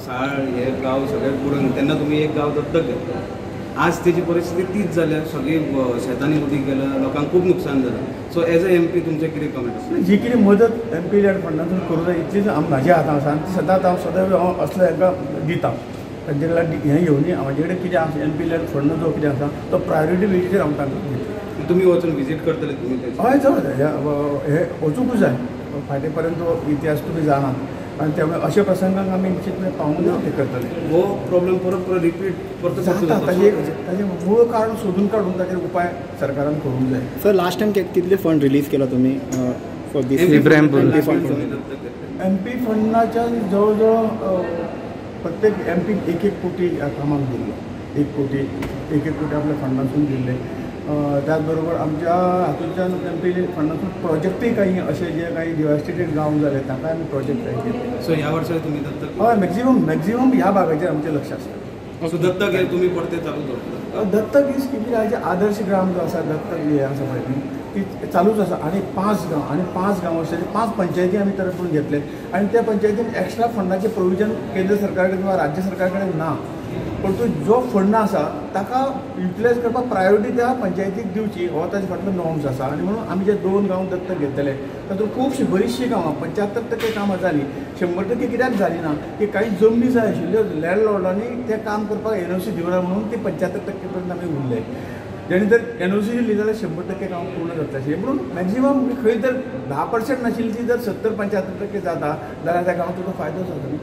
साळ हे गाव सगळे बुडून तेन्ना तुम्ही एक गाव दत्तक घेतलो. आज त्याची परिस्थिती तीच जाल्या, सगळी शेतांनी उदीक गेलं, लोकांक खूप नुकसान जालें. सो एज अ MP तुमचें कितें कमेंट आसा? जी कितें मदत MP लॅड फंडांतून करूं जाय इतलीच म्हाज्या हातांत आसा आनी सदांच हांव सदैव असलो हांकां दितां. तांचे कडल्यान हें घेवन म्हाजे कडेन कितें आसा MP लॅड फंड जो कितें आसा तो प्रायोरिटी बेजीचेर हांव तांकां दिता. तुम्ही वचून विजीट करतले तुम्ही हय चल हे वचूंकूच जाय. फाटीं पर्यंत तो इतिहास तुमी जाणात आनी त्यामुळे अशा प्रसंगाक आमी निश्चितपणे पावून हे करतले. हो प्रॉब्लेम परत परत रिपीट परत जाता ताजें मूळ कारण सोदून काडून ताचेर उपाय सरकारान करूंक जाय. सर लास्ट टायम कितले फंड रिलीज केला तुम्ही फॉर दीस MP फंडाच्यान जवळ जवळ प्रत्येक MP 1-1 कोटी ह्या कामाक दिल्लो. 1 कोटी आपल्या फंडांतून दिल्ले. त्याचबरोबर आमच्या हातूंतल्यान MP फंडांतून प्रोजेक्टूय काही असे जे काही डिवास्टेटेड गांव जाले ताका आमी प्रोजेक्ट काही केले. सो ह्या वर्सा तुम्ही दत्तक हय मॅक्झिमम ह्या भागाचेर आमचें लक्ष आसता. सो दत्तक हे तुम्ही परते चालू दवरता? दत्तक ही स्कीम आयचे आदर्श ग्राम जो आसा दत्तक हे आसा पळय ती चालूच आसा. आणि 5 गांव असे 5 पंचायती आमी तरतून घेतले आणि त्या पंचायतीन एक्स्ट्रा फंडाचे प्रोविजन केंद्र सरकार कडेन किंवा राज्य सरकार कडेन ना. पण तो जो फंड आसा ताका युटिलायज करपाक प्रायोरिटी त्या पंचायतीक दिवची हो ताचे फाटलो नॉर्म्स आसा. आनी म्हणून आमी जे 2 गांव दत्तक घेतले तातूंत खुबशीं बरीचशीं गांवां 75% कामां जालीं. 100% कित्याक जाली ना की काही जमनी जाय आशिल्ल्यो लँडलॉर्डांनी तें काम करपाक NOC दिवना म्हणून ती 75% पर्यंत आमी उरले. जेणे जर NOC दिली जाल्यार 100% काम पूर्ण जाता आशिल्लें. म्हणून मॅक्झिमम खंय तर 10% नाशिल्ली ती जर 70-75% जाता जाल्यार त्या गांवाक तुका फायदो जाता न्ही.